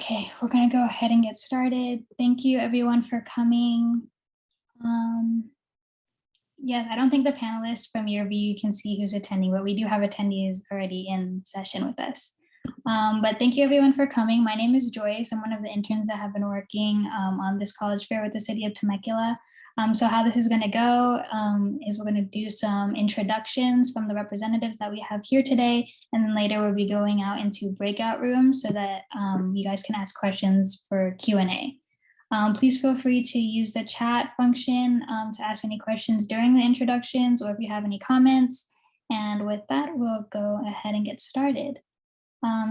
Okay, we're gonna go ahead and get started. Thank you everyone for coming. Yes, I don't think the panelists from your view can see who's attending, but we do have attendees already in session with us. But thank you everyone for coming. My name is Joyce. I'm one of the interns that have been working on this college fair with the city of Temecula. So how this is going to go is we're going to do some introductions from the representatives that we have here today. And then later we'll be going out into breakout rooms so that you guys can ask questions for Q&A. Please feel free to use the chat function to ask any questions during the introductions or if you have any comments. And with that, we'll go ahead and get started.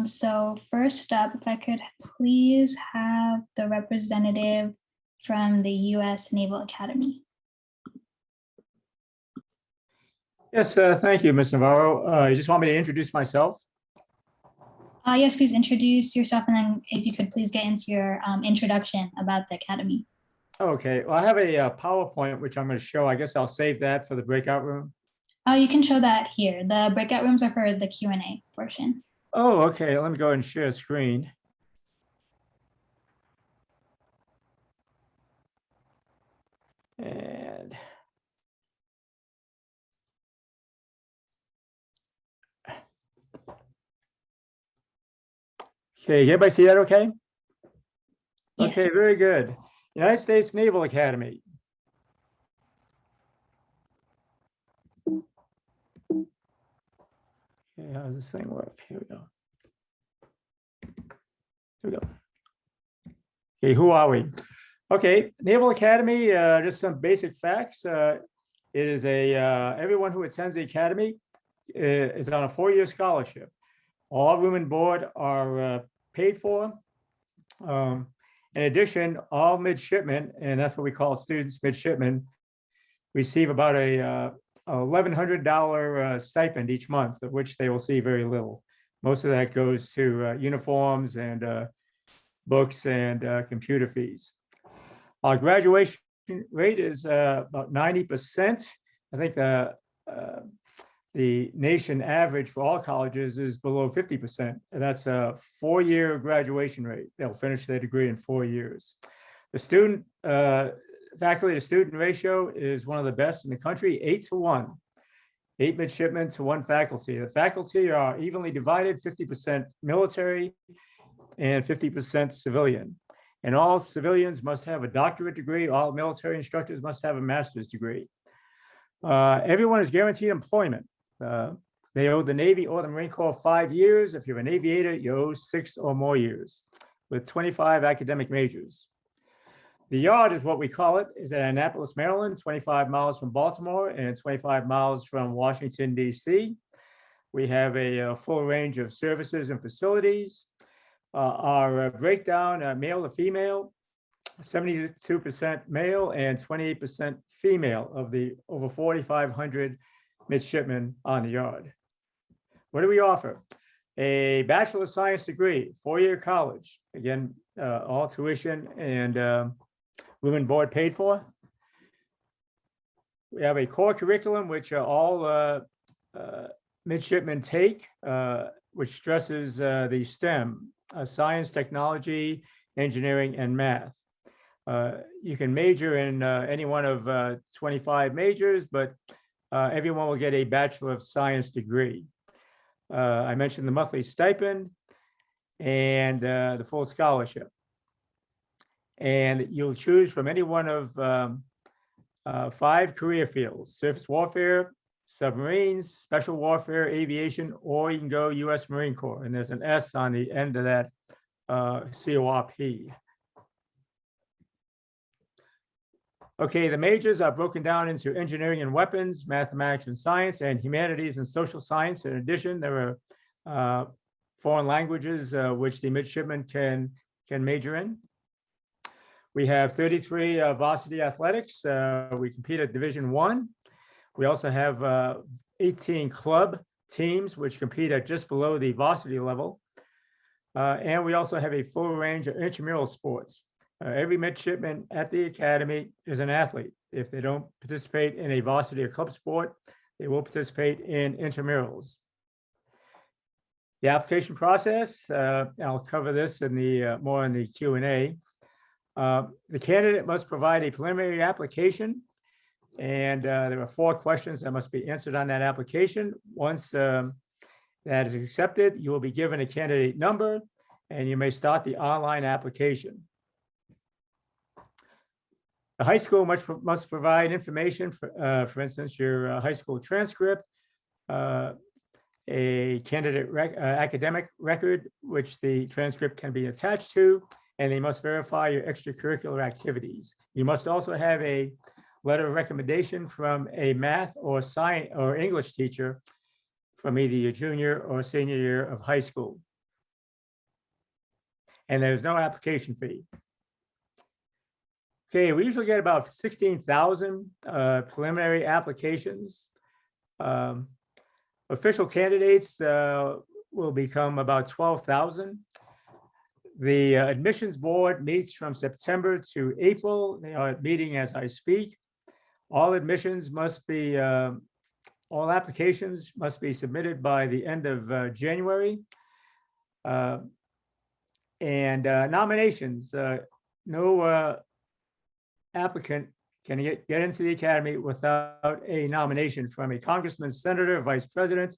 So first up, if I could please have the representative from the U.S. Naval Academy. Yes, thank you, Ms. Navarro. You just want me to introduce myself? Yes, please introduce yourself, and then if you could please get into your introduction about the Academy. Okay, well, I have a PowerPoint, which I'm going to show. I guess I'll save that for the breakout room. Oh, you can show that here. The breakout rooms are for the Q&A portion. Oh, okay, let me go ahead and share screen. And okay, everybody see that okay? Yes. Okay, very good. United States Naval Academy. Okay, how does this thing work? Here we go. Here we go. Okay, who are we? Okay, Naval Academy, just some basic facts. It is everyone who attends the Academy is on a 4-year scholarship. All room and board are paid for. In addition, all midshipmen, and that's what we call students, midshipmen, receive about a $1,100 stipend each month, of which they will see very little. Most of that goes to uniforms and books and computer fees. Our graduation rate is about 90%. I think the nation average for all colleges is below 50%. And that's a 4-year graduation rate. They'll finish their degree in 4 years. The student faculty to student ratio is one of the best in the country, 8-to-1. 8 midshipmen to 1 faculty. The faculty are evenly divided, 50% military and 50% civilian. And all civilians must have a doctorate degree. All military instructors must have a master's degree. Everyone is guaranteed employment. They owe the Navy or the Marine Corps 5 years. If you're an aviator, you owe 6 or more years with 25 academic majors. The yard is what we call it, is at Annapolis, Maryland, 25 miles from Baltimore and 25 miles from Washington, D.C. We have a full range of services and facilities. Our breakdown, male to female, 72% male and 28% female of the over 4,500 midshipmen on the yard. What do we offer? A Bachelor of Science degree, 4-year college. Again, all tuition and room and board paid for. We have a core curriculum, which all midshipmen take, which stresses the STEM, science, technology, engineering, and math. You can major in any one of 25 majors, but everyone will get a Bachelor of Science degree. I mentioned the monthly stipend and the full scholarship. And you'll choose from any one of 5 career fields: surface warfare, submarines, special warfare, aviation, or you can go U.S. Marine Corps. And there's an S on the end of that CORP. Okay, the majors are broken down into engineering and weapons, mathematics and science, and humanities and social science. In addition, there are foreign languages which the midshipmen can major in. We have 33 varsity athletics. We compete at Division I. We also have 18 club teams which compete at just below the varsity level. And we also have a full range of intramural sports. Every midshipman at the Academy is an athlete. If they don't participate in a varsity or club sport, they will participate in intramurals. The application process, I'll cover this in the more in the Q&A. The candidate must provide a preliminary application, and there are 4 questions that must be answered on that application. Once that is accepted, you will be given a candidate number, and you may start the online application. The high school must provide information, for instance, your high school transcript, a candidate academic record, which the transcript can be attached to, and they must verify your extracurricular activities. You must also have a letter of recommendation from a math or science or English teacher from either your junior or senior year of high school. And there's no application fee. Okay, we usually get about 16,000 preliminary applications. Official candidates will become about 12,000. The admissions board meets from September to April. They are meeting as I speak. All admissions must be, all applications must be submitted by the end of January. Nominations, no applicant can get into the academy without a nomination from a congressman, senator, vice president,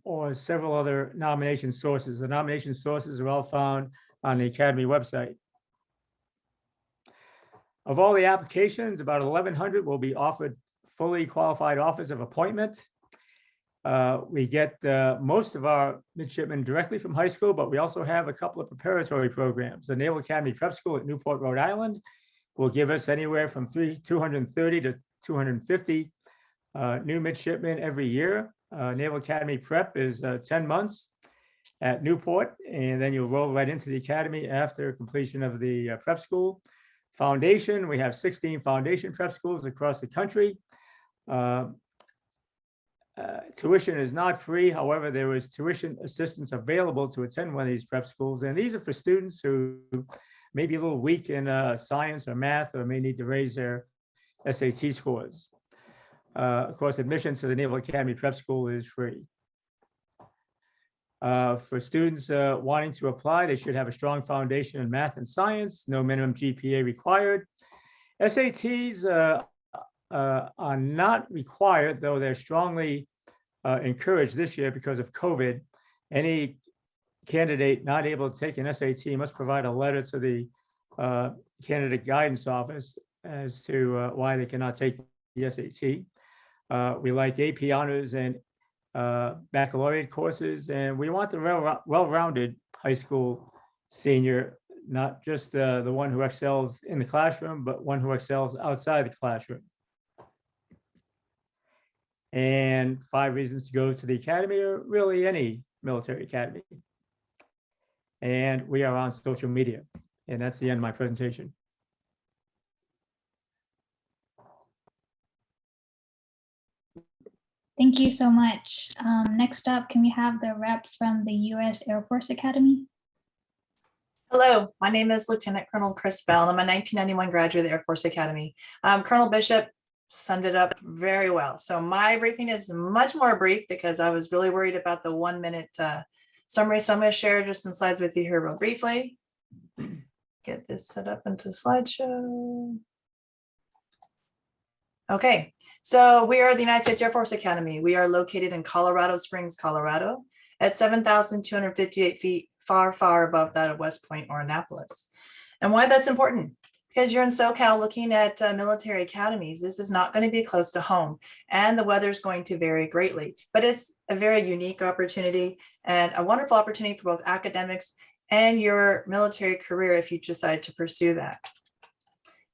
or several other nomination sources. The nomination sources are all found on the academy website. Of all the applications, about 1,100 will be offered fully qualified offers of appointment. We get most of our midshipmen directly from high school, but we also have a couple of preparatory programs. The Naval Academy Prep School at Newport, Rhode Island will give us anywhere from 230 to 250 new midshipmen every year. Naval Academy Prep is 10 months at Newport, and then you'll roll right into the academy after completion of the prep school. Foundation, we have 16 foundation prep schools across the country. Tuition is not free. However, there is tuition assistance available to attend one of these prep schools, and these are for students who may be a little weak in science or math, or may need to raise their SAT scores. Of course, admission to the Naval Academy Prep School is free. For students wanting to apply, they should have a strong foundation in math and science, no minimum GPA required. SATs are not required, though they're strongly encouraged this year because of COVID. Any candidate not able to take an SAT must provide a letter to the candidate guidance office as to why they cannot take the SAT. We like AP honors and baccalaureate courses, and we want the well-rounded high school senior, not just the one who excels in the classroom, but one who excels outside the classroom. And 5 reasons to go to the academy, or really any military academy. And we are on social media. And that's the end of my presentation. Thank you so much. Next up, can we have the rep from the U.S. Air Force Academy? Hello, my name is Lieutenant Colonel Chris Bell, and I'm a 1991 graduate of the Air Force Academy. Colonel Bishop summed it up very well. So my briefing is much more brief because I was really worried about the 1-minute summary. So I'm going to share just some slides with you here real briefly. Get this set up into the slideshow. Okay, so we are the United States Air Force Academy. We are located in Colorado Springs, Colorado, at 7,258 feet, far, far above that of West Point or Annapolis. And why that's important? Because you're in SoCal looking at military academies. This is not going to be close to home, and the weather is going to vary greatly. But it's a very unique opportunity and a wonderful opportunity for both academics and your military career if you decide to pursue that.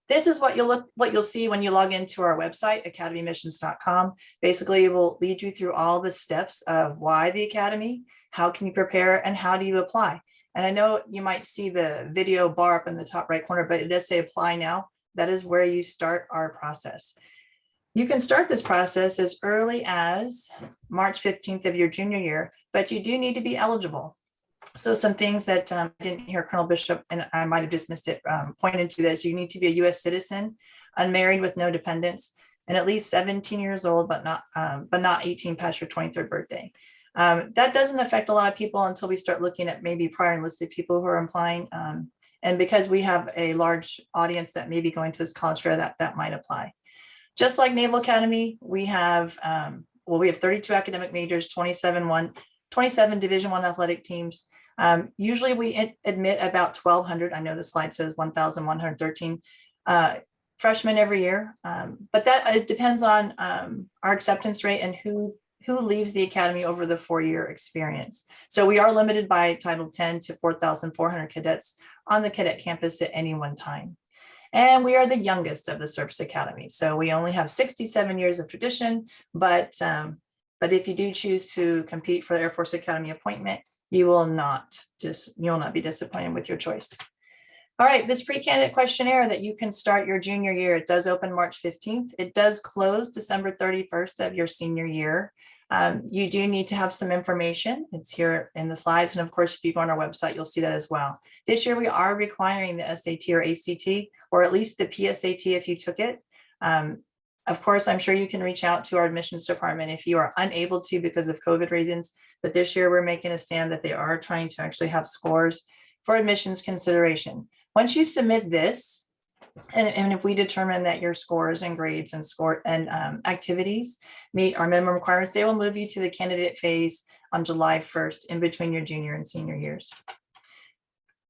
This is what you'll see when you log into our website, academymissions.com. Basically, it will lead you through all the steps of why the academy, how can you prepare, and how do you apply. And I know you might see the video bar up in the top right corner, but it does say apply now. That is where you start our process. You can start this process as early as March 15th of your junior year, but you do need to be eligible. So some things that I didn't hear Colonel Bishop, and I might have just missed it, pointed to this. You need to be a U.S. citizen, unmarried with no dependents, and at least 17 years old, but not 18 past your 23rd birthday. That doesn't affect a lot of people until we start looking at maybe prior enlisted people who are applying. And because we have a large audience that may be going to this college fair, that might apply. Just like Naval Academy, we have, we have 32 academic majors, 27 Division I athletic teams. Usually we admit about 1,200. I know the slide says 1,113 freshmen every year, but it depends on our acceptance rate and who leaves the academy over the 4-year experience. So we are limited by Title 10 to 4,400 cadets on the cadet campus at any one time. And we are the youngest of the service academies. So we only have 67 years of tradition, but if you do choose to compete for the Air Force Academy appointment, you will not be disappointed with your choice. All right, this pre-candidate questionnaire that you can start your junior year, it does open March 15th. It does close December 31st of your senior year. You do need to have some information. It's here in the slides. And of course, if you go on our website, you'll see that as well. This year, we are requiring the SAT or ACT, or at least the PSAT if you took it. Of course, I'm sure you can reach out to our admissions department if you are unable to because of COVID reasons. But this year, we're making a stand that they are trying to actually have scores for admissions consideration. Once you submit this, and if we determine that your scores and grades and activities meet our minimum requirements, they will move you to the candidate phase on July 1st in between your junior and senior years.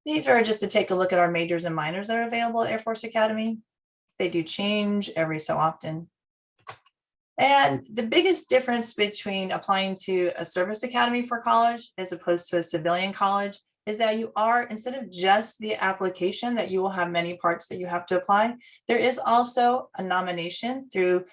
These are just to take a look at our majors and minors that are available at Air Force Academy. They do change every so often. And the biggest difference between applying to a service academy for college as opposed to a civilian college is that you are, instead of just the application that you will have many parts that you have to apply, there is also a nomination through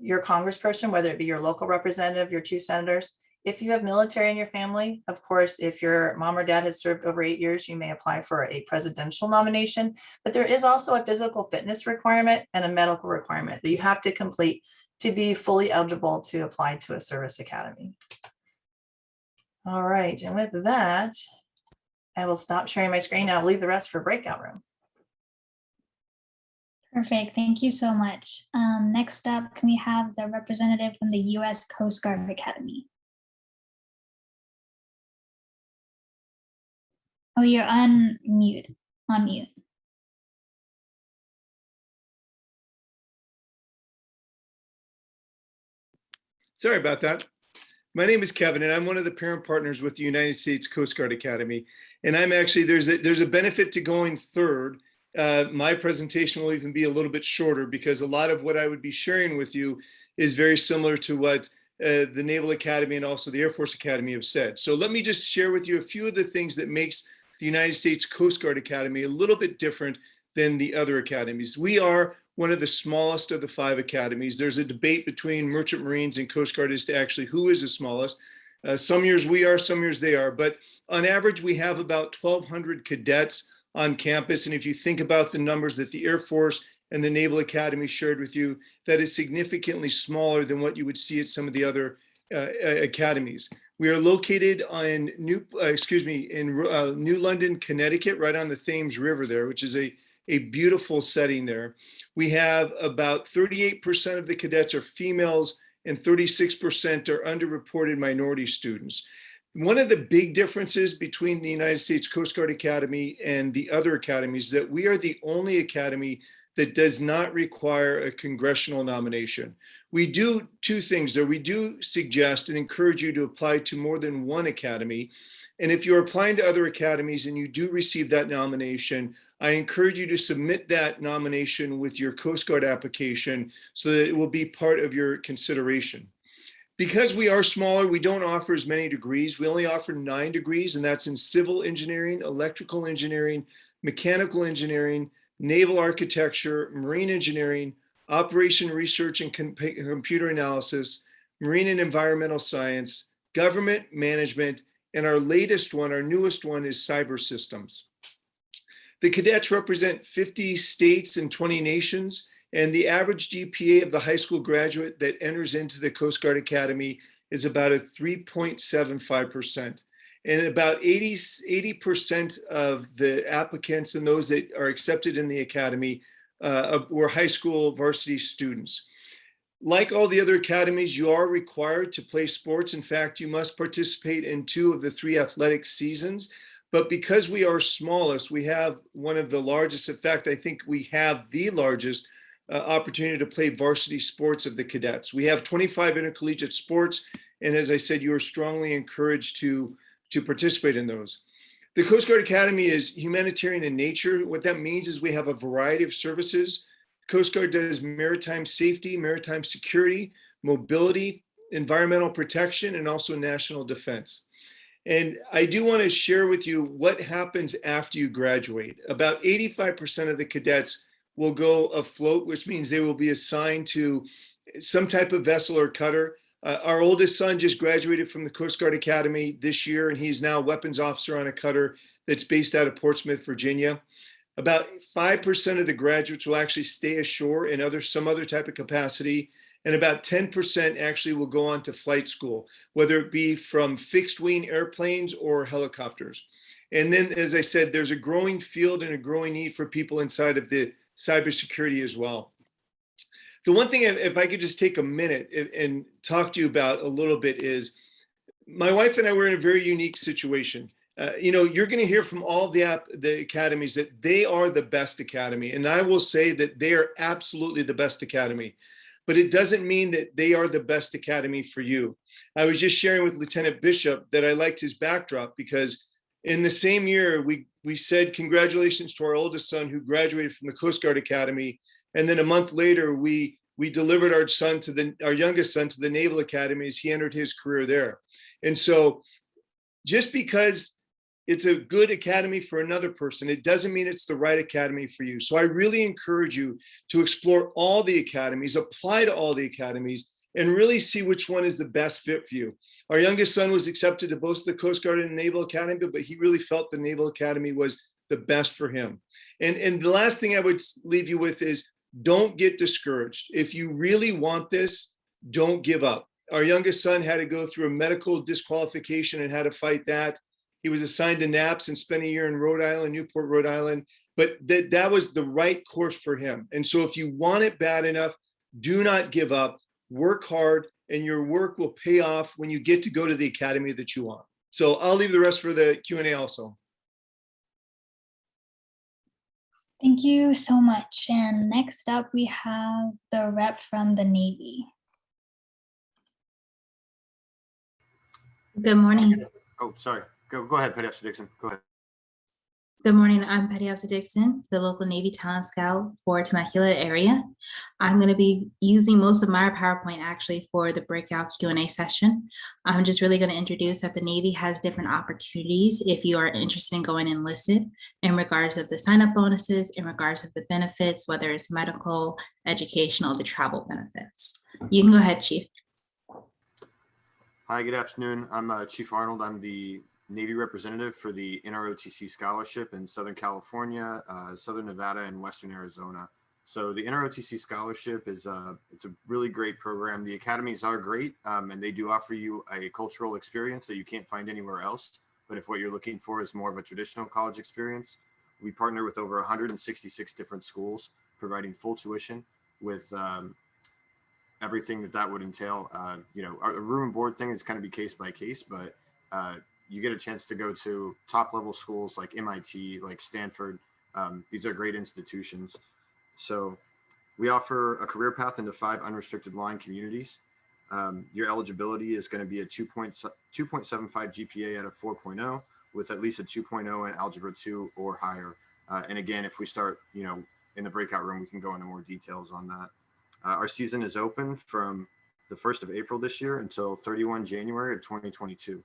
your congressperson, whether it be your local representative, your 2 senators. If you have military in your family, of course, if your mom or dad has served over 8 years, you may apply for a presidential nomination, but there is also a physical fitness requirement and a medical requirement that you have to complete to be fully eligible to apply to a service academy. All right, and with that, I will stop sharing my screen. I'll leave the rest for breakout room. Perfect. Thank you so much. Next up, can we have the representative from the U.S. Coast Guard Academy? Oh, you're on mute. Sorry about that. My name is Kevin, and I'm one of the parent partners with the United States Coast Guard Academy. And I'm actually, there's a benefit to going third. My presentation will even be a little bit shorter because a lot of what I would be sharing with you is very similar to what the Naval Academy and also the Air Force Academy have said. So let me just share with you a few of the things that makes the United States Coast Guard Academy a little bit different than the other academies. We are one of the smallest of the 5 academies. There's a debate between Merchant Marines and Coast Guard as to actually who is the smallest. Some years we are, some years they are, but on average, we have about 1,200 cadets on campus. And if you think about the numbers that the Air Force and the Naval Academy shared with you, that is significantly smaller than what you would see at some of the other academies. We are located in New London, Connecticut, right on the Thames River there, which is a beautiful setting there. We have about 38% of the cadets are females and 36% are underreported minority students. One of the big differences between the United States Coast Guard Academy and the other academies is that we are the only academy that does not require a congressional nomination. We do 2 things there. We do suggest and encourage you to apply to more than one academy. And if you're applying to other academies and you do receive that nomination, I encourage you to submit that nomination with your Coast Guard application so that it will be part of your consideration. Because we are smaller, we don't offer as many degrees. We only offer 9 degrees, and that's in civil engineering, electrical engineering, mechanical engineering, naval architecture, marine engineering, operation research and computer analysis, marine and environmental science, government management, and our latest one, our newest one, is cyber systems. The cadets represent 50 states and 20 nations, and the average GPA of the high school graduate that enters into the Coast Guard Academy is about a 3.75%. And about 80% of the applicants and those that are accepted in the academy were high school varsity students. Like all the other academies, you are required to play sports. In fact, you must participate in 2 of the 3 athletic seasons. But because we are smallest, we have one of the largest, in fact, I think we have the largest opportunity to play varsity sports of the cadets. We have 25 intercollegiate sports. And as I said, you are strongly encouraged to participate in those. The Coast Guard Academy is humanitarian in nature. What that means is we have a variety of services. Coast Guard does maritime safety, maritime security, mobility, environmental protection, and also national defense. And I do want to share with you what happens after you graduate. About 85% of the cadets will go afloat, which means they will be assigned to some type of vessel or cutter. Our oldest son just graduated from the Coast Guard Academy this year, and he's now a weapons officer on a cutter that's based out of Portsmouth, Virginia. About 5% of the graduates will actually stay ashore in some other type of capacity, and about 10% actually will go on to flight school, whether it be from fixed wing airplanes or helicopters. And then, as I said, there's a growing field and a growing need for people inside of the cybersecurity as well. The one thing, if I could just take a minute and talk to you about a little bit, is my wife and I were in a very unique situation. You're going to hear from all the academies that they are the best academy. And I will say that they are absolutely the best academy. But it doesn't mean that they are the best academy for you. I was just sharing with Lieutenant Bishop that I liked his backdrop because in the same year, we said congratulations to our oldest son who graduated from the Coast Guard Academy. And then a month later, we delivered our youngest son to the Naval Academy as he entered his career there. And so just because it's a good academy for another person, it doesn't mean it's the right academy for you. So I really encourage you to explore all the academies, apply to all the academies, and really see which one is the best fit for you. Our youngest son was accepted to both the Coast Guard and Naval Academy, but he really felt the Naval Academy was the best for him. And the last thing I would leave you with is don't get discouraged. If you really want this, don't give up. Our youngest son had to go through a medical disqualification and had to fight that. He was assigned to NAPS and spent a year in Rhode Island, Newport, Rhode Island, but that was the right course for him. And so if you want it bad enough, do not give up, work hard, and your work will pay off when you get to go to the academy that you want. So I'll leave the rest for the Q&A also. Thank you so much. And next up, we have the rep from the Navy. Good morning. Oh, sorry. Go ahead, Petty Officer Dixon. Go ahead. Good morning. I'm Petty Officer Dixon, the local Navy talent scout for Temecula area. I'm going to be using most of my PowerPoint actually for the breakout Q&A session. I'm just really going to introduce that the Navy has different opportunities if you are interested in going enlisted in regards of the sign-up bonuses, in regards of the benefits, whether it's medical, educational, the travel benefits. You can go ahead, Chief. Hi, good afternoon. I'm Chief Arnold. I'm the Navy representative for the Nrotc Scholarship in Southern California, Southern Nevada, and Western Arizona. So the Nrotc Scholarship is it's a really great program. The academies are great, and they do offer you a cultural experience that you can't find anywhere else. But if what you're looking for is more of a traditional college experience, we partner with over 166 different schools, providing full tuition with everything that would entail. Our room and board thing is kind of be case by case, but you get a chance to go to top level schools like MIT, like Stanford. These are great institutions. So we offer a career path into 5 unrestricted line communities. Your eligibility is going to be a 2.75 GPA out of 4.0 with at least a 2.0 in Algebra 2 or higher. And again, if we start, in the breakout room, we can go into more details on that. Our season is open from the 1st of April this year until 31 January of 2022.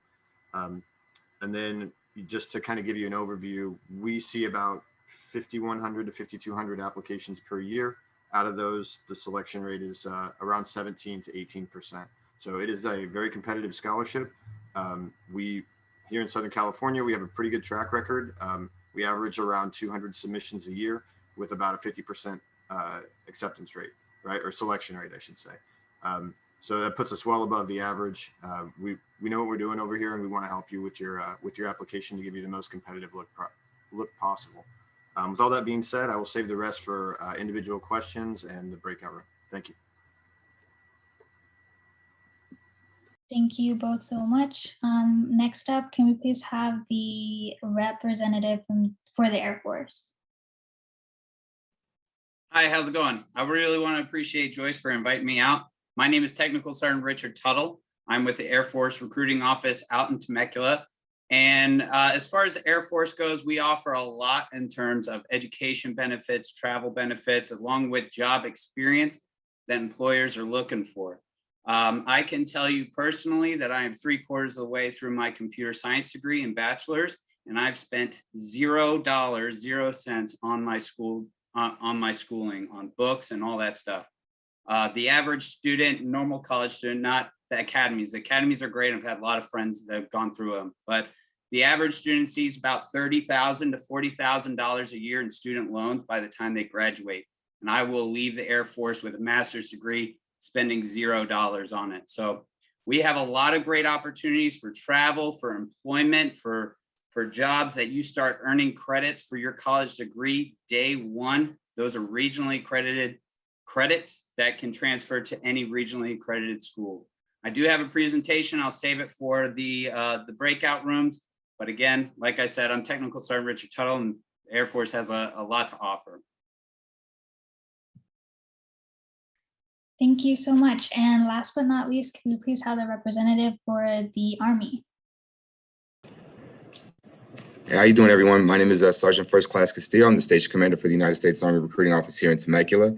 And then just to kind of give you an overview, we see about 5,100 to 5,200 applications per year. Out of those, the selection rate is around 17 to 18%. So it is a very competitive scholarship. Here in Southern California, we have a pretty good track record. We average around 200 submissions a year with about a 50% acceptance rate, right? Or selection rate, I should say. So that puts us well above the average. We know what we're doing over here, and we want to help you with your application to give you the most competitive look possible. With all that being said, I will save the rest for individual questions and the breakout room. Thank you. Thank you both so much. Next up, can we please have the representative for the Air Force? Hi, how's it going? I really want to appreciate Joyce for inviting me out. My name is Technical Sergeant Richard Tuttle. I'm with the Air Force Recruiting Office out in Temecula. And as far as the Air Force goes, we offer a lot in terms of education benefits, travel benefits, along with job experience that employers are looking for. I can tell you personally that I am 3/4 of the way through my computer science degree and bachelor's, and I've spent $0, 0 cents on my schooling, on books and all that stuff. The average student, normal college student, not the academies. The academies are great. I've had a lot of friends that have gone through them, but the average student sees about $30,000 to $40,000 a year in student loans by the time they graduate. And I will leave the Air Force with a master's degree, spending $0 on it. So we have a lot of great opportunities for travel, for employment, for jobs that you start earning credits for your college degree day one. Those are regionally accredited credits that can transfer to any regionally accredited school. I do have a presentation. I'll save it for the breakout rooms. But again, like I said, I'm Technical Sergeant Richard Tuttle, and the Air Force has a lot to offer. Thank you so much. And last but not least, can we please have the representative for the Army? Hey, how you doing, everyone? My name is Sergeant First Class Castillo. I'm the Station Commander for the United States Army Recruiting Office here in Temecula.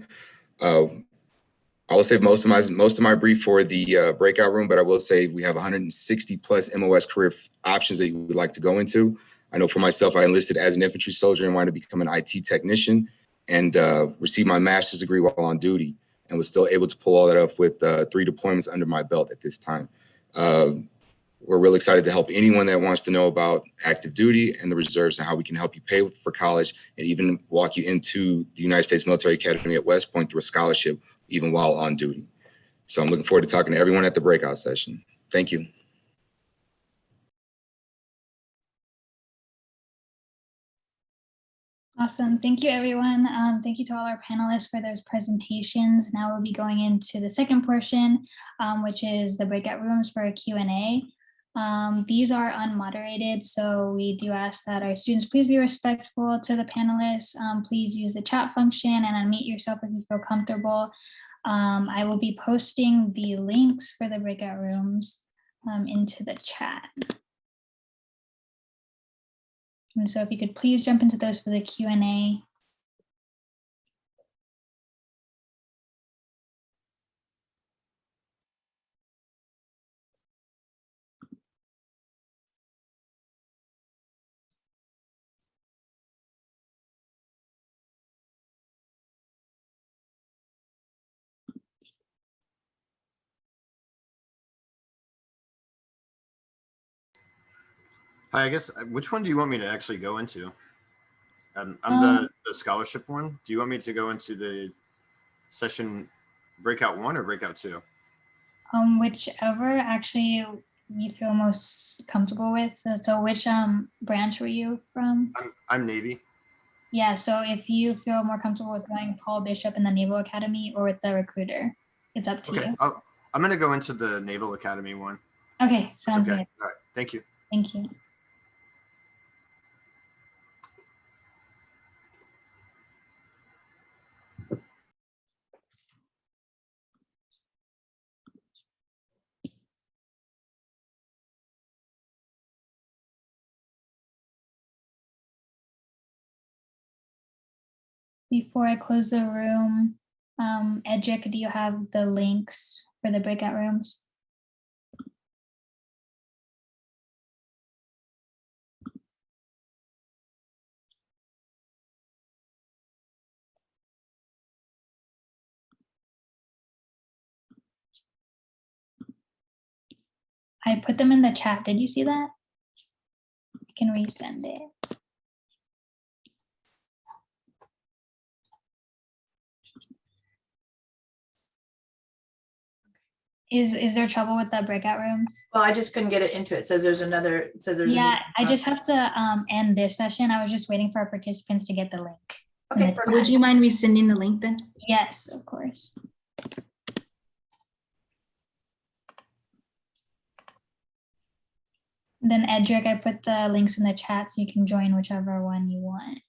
I will save most of my brief for the breakout room, but I will say we have 160 plus MOS career options that you would like to go into. I know for myself, I enlisted as an infantry soldier and wanted to become an IT technician, and received my master's degree while on duty, and was still able to pull all that off with 3 deployments under my belt at this time. We're really excited to help anyone that wants to know about active duty and the reserves and how we can help you pay for college and even walk you into the United States Military Academy at West Point through a scholarship, even while on duty. So I'm looking forward to talking to everyone at the breakout session. Thank you. Awesome. Thank you, everyone. Thank you to all our panelists for those presentations. Now we'll be going into the second portion, which is the breakout rooms for a Q&A. These are unmoderated, so we do ask that our students please be respectful to the panelists. Please use the chat function and unmute yourself if you feel comfortable. I will be posting the links for the breakout rooms into the chat. And so if you could please jump into those for the Q&A. Hi, I guess, which one do you want me to actually go into? I'm the scholarship one. Do you want me to go into the session breakout 1 or breakout 2? Whichever actually you feel most comfortable with. So which branch were you from? I'm Navy. Yeah, so if you feel more comfortable with going Paul Bishop in the Naval Academy or with the recruiter, it's up to you. I'm going to go into the Naval Academy one. Okay, sounds good. All right, thank you. Thank you. Before I close the room, Edric, do you have the links for the breakout rooms? I put them in the chat. Did you see that? I can resend it. Is there trouble with the breakout rooms? Well, I just couldn't get it into it. It says there's another, it says there's. Yeah, I just have to end this session. I was just waiting for our participants to get the link. Okay, Would you mind resending the link then? Yes, of course. Then Edric, I put the links in the chat so you can join whichever one you want.